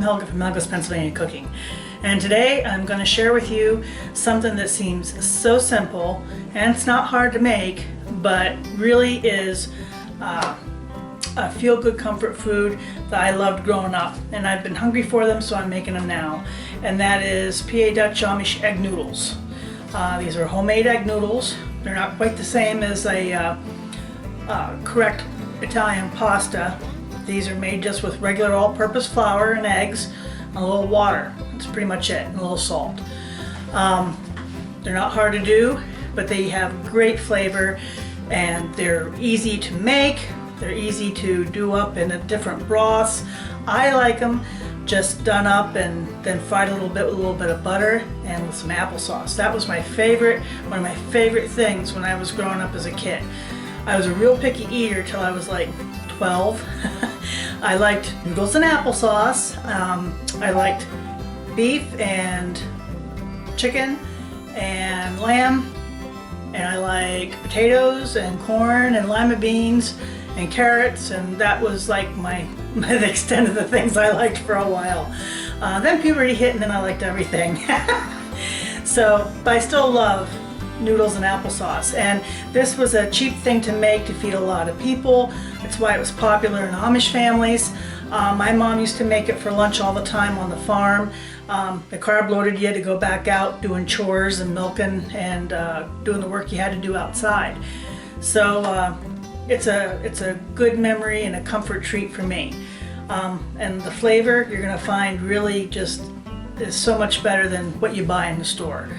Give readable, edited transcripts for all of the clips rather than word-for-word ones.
Helga from Helga's Pennsylvania Cooking. And today I'm going to share with you something that seems so simple and it's not hard to make, but really is a feel-good comfort food that I loved growing up. And I've been hungry for them, so I'm making them now. And that is PA Dutch Amish egg noodles. These are homemade egg noodles. They're not quite the same as a correct Italian pasta. These are made just with regular all-purpose flour and eggs and a little water. That's pretty much it, and a little salt. They're not hard to do, but they have great flavor and they're easy to make. They're easy to do up in a different broths. I like them just done up and then fried a little bit with a little bit of butter and with some applesauce. That was my favorite, one of my favorite things when I was growing up as a kid. I was a real picky eater till I was like 12. I liked noodles and applesauce. I liked beef and chicken and lamb, and I like potatoes and corn and lima beans and carrots, and that was like the extent of the things I liked for a while. Then puberty hit and then I liked everything. But I still love noodles and applesauce, and this was a cheap thing to make to feed a lot of people. That's why it was popular in Amish families. My mom used to make it for lunch all the time on the farm. The carb loaded, you had to go back out doing chores and milking and doing the work you had to do outside. So it's a good memory and a comfort treat for me. And the flavor you're going to find really just is so much better than what you buy in the store.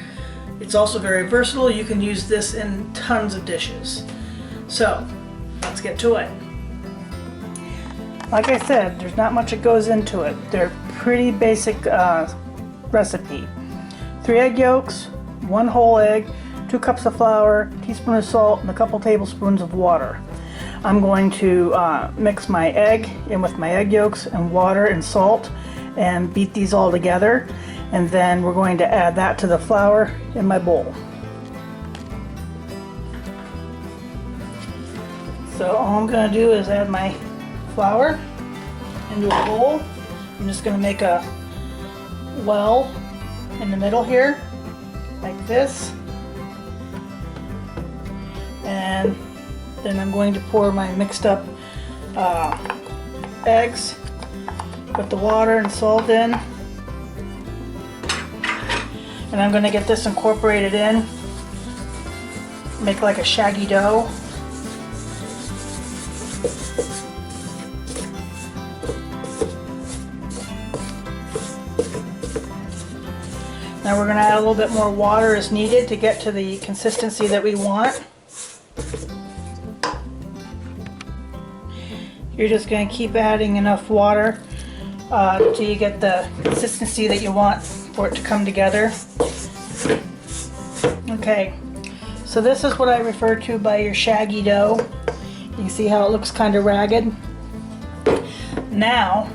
It's also very versatile. You can use this in tons of dishes. So let's get to it. Like I said, there's not much that goes into it. They're pretty basic recipe. 3 egg yolks, 1 whole egg, 2 cups of flour, a teaspoon of salt, and a couple tablespoons of water. I'm going to mix my egg in with my egg yolks and water and salt and beat these all together. And then we're going to add that to the flour in my bowl. So all I'm going to do is add my flour into a bowl. I'm just going to make a well in the middle here, like this. And then I'm going to pour my mixed up eggs with the water and salt in. And I'm going to get this incorporated in, make like a shaggy dough. Now we're going to add a little bit more water as needed to get to the consistency that we want. You're just going to keep adding enough water till you get the consistency that you want for it to come together. Okay, so this is what I refer to by your shaggy dough. You can see how it looks kind of ragged. Now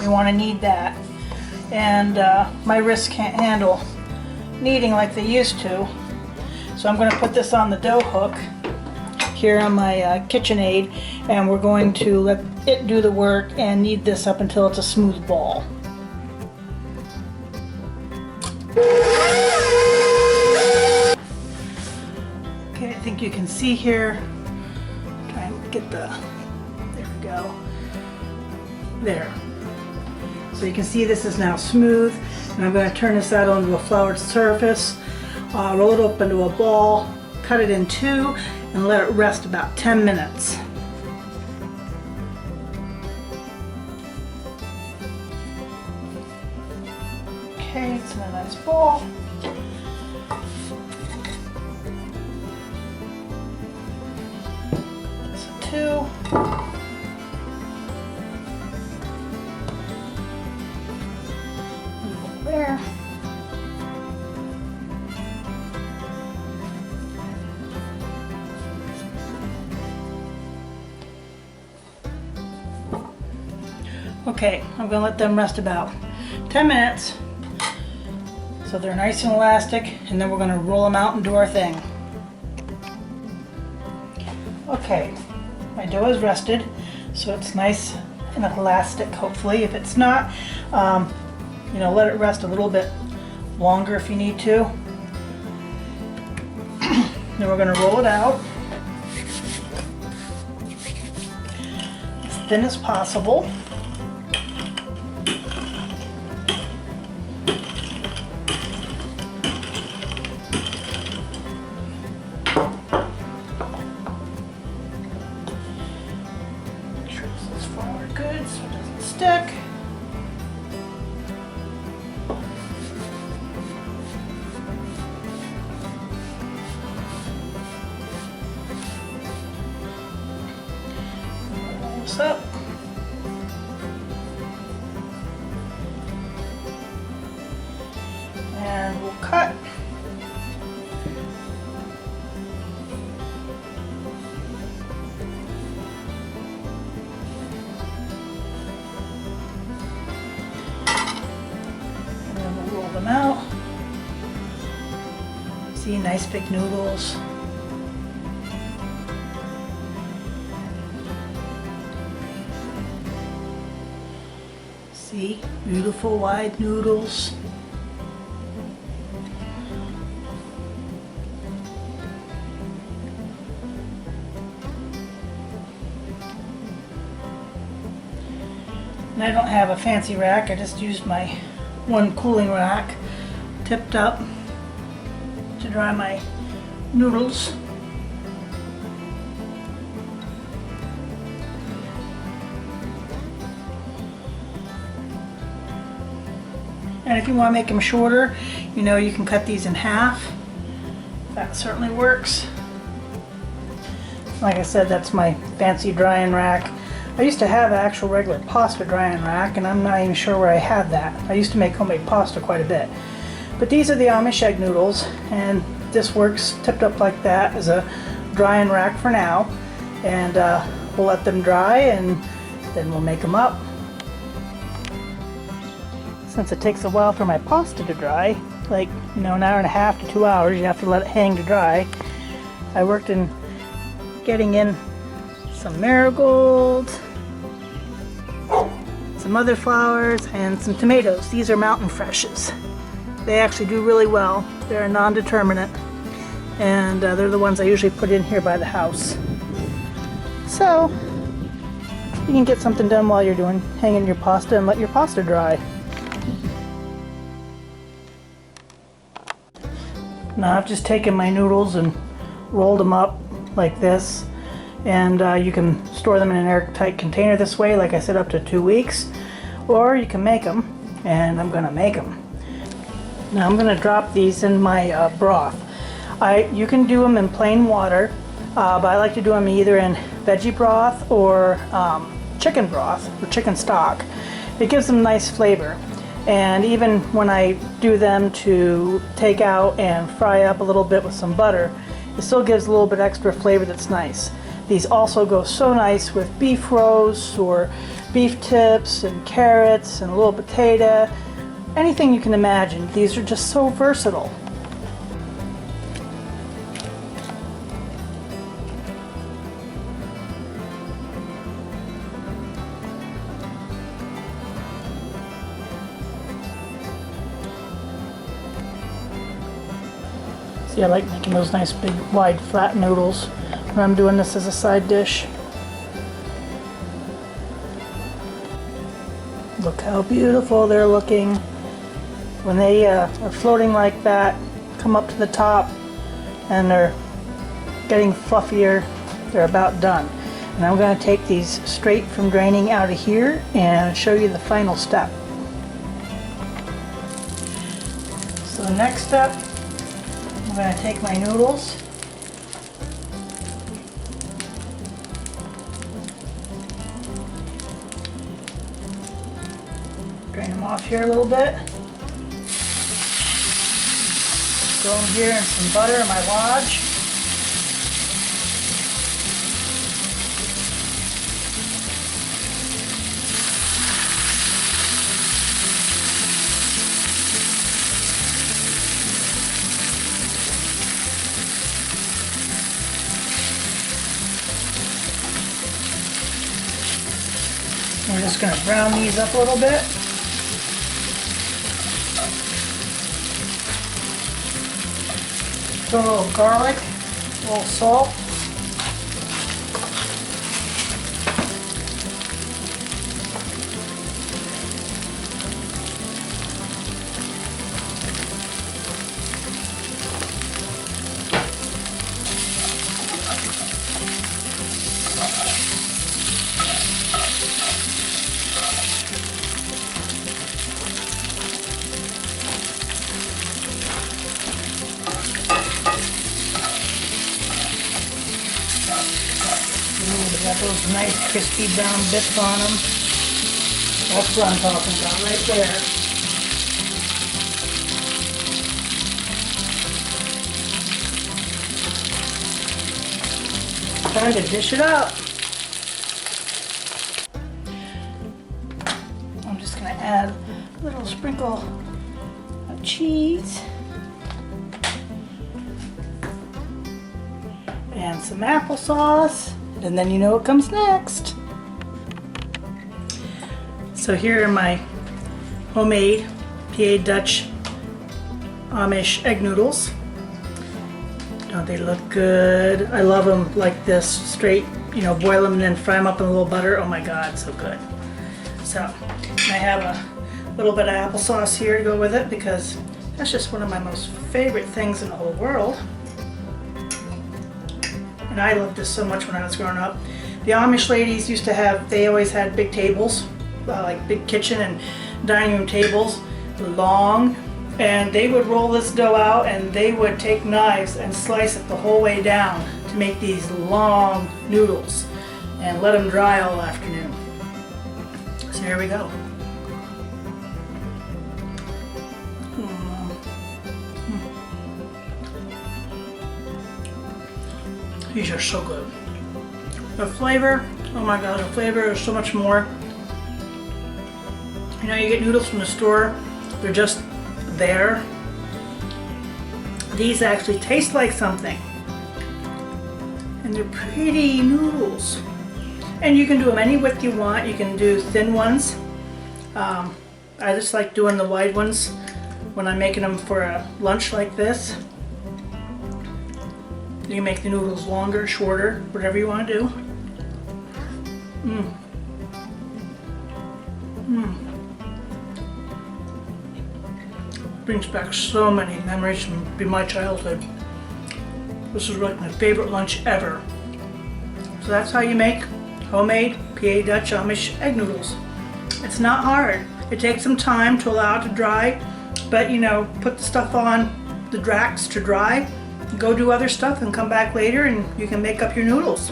we want to knead that, and my wrists can't handle kneading like they used to, so I'm going to put this on the dough hook here on my KitchenAid, and we're going to let it do the work and knead this up until it's a smooth ball. Okay, I think you can see here. Try and get there we go. There. So you can see this is now smooth, and I'm going to turn this out onto a floured surface, roll it up into a ball, cut it in 2, and let it rest about 10 minutes. Okay, it's in a nice ball. This is 2. There. Okay, I'm going to let them rest about 10 minutes so they're nice and elastic, and then we're going to roll them out and do our thing. Okay, my dough is rested, so it's nice and elastic, hopefully. If it's not, You know, let it rest a little bit longer if you need to. Then we're going to roll it out as thin as possible. Make sure this is forward good so it doesn't stick. Up and we'll cut. And then we'll roll them out. See, nice big noodles. See, beautiful wide noodles. And I don't have a fancy rack, I just used my one cooling rack tipped up to dry my noodles. And if you want to make them shorter, you know, you can cut these in half. That certainly works. Like I said, that's my fancy drying rack. I used to have an actual regular pasta drying rack, and I'm not even sure where I had that. I used to make homemade pasta quite a bit. But these are the Amish egg noodles, and this works tipped up like that as a drying rack for now. And we'll let them dry, and then we'll make them up. Since it takes a while for my pasta to dry, like, you know, an hour and a half to 2 hours, you have to let it hang to dry. I worked in getting in some marigolds, some other flowers, and some tomatoes. These are mountain freshes. They actually do really well. They're a non-determinant, and they're the ones I usually put in here by the house. So you can get something done while you're hanging your pasta and let your pasta dry. Now I've just taken my noodles and rolled them up like this, and you can store them in an airtight container this way, like I said, up to 2 weeks, or you can make them, and I'm going to make them. Now I'm going to drop these in my broth. You can do them in plain water, but I like to do them either in veggie broth or chicken broth or chicken stock. It gives them nice flavor. And even when I do them to take out and fry up a little bit with some butter, it still gives a little bit extra flavor that's nice. These also go so nice with beef roasts or beef tips and carrots and a little potato. Anything you can imagine. These are just so versatile. See, I like making those nice big wide flat noodles when I'm doing this as a side dish. Look how beautiful they're looking. When they are floating like that, come up to the top and they're getting fluffier, they're about done. And I'm going to take these straight from draining out of here and show you the final step. So the next step, I'm going to take my noodles, drain them off here a little bit, throw them here in some butter in my lodge. We're just going to brown these up a little bit. Throw a little garlic, a little salt. They got those nice crispy brown bits on them. That's what I'm talking about right there. Time to dish it up. I'm just going to add a little sprinkle of cheese and some applesauce. And then you know what comes next. So here are my homemade PA Dutch Amish egg noodles. Don't they look good? I love them like this, straight, you know, boil them and then fry them up in a little butter. Oh my God, so good. So I have a little bit of applesauce here to go with it because that's just one of my most favorite things in the whole world. And I loved this so much when I was growing up. The Amish ladies used to have, they always had big tables, like big kitchen and dining room tables, long, and they would roll this dough out and they would take knives and slice it the whole way down to make these long noodles and let them dry all afternoon. So here we go. These are so good. The flavor, oh my God, the flavor is so much more. You know, you get noodles from the store, they're just there. These actually taste like something. And they're pretty noodles. And you can do them any width you want. You can do thin ones. I just like doing the wide ones when I'm making them for a lunch like this. You can make the noodles longer, shorter, whatever you want to do. Brings back so many memories from my childhood. This is like my favorite lunch ever. So that's how you make homemade PA Dutch Amish egg noodles. It's not hard. It takes some time to allow it to dry, but you know, put the stuff on the racks to dry. Go do other stuff and come back later and you can make up your noodles.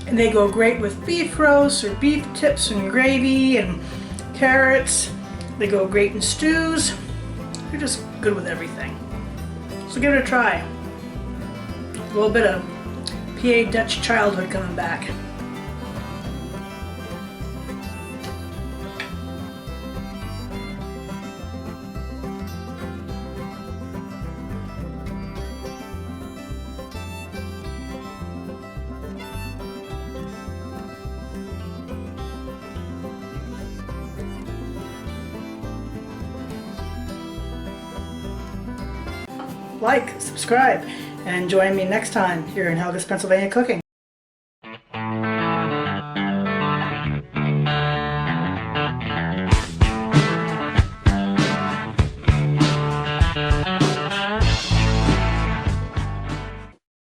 And they go great with beef roast or beef tips and gravy and carrots. They go great in stews. They're just good with everything. So give it a try. A little bit of PA Dutch childhood coming back. Like, subscribe, and join me next time here in Helga's Pennsylvania Cooking.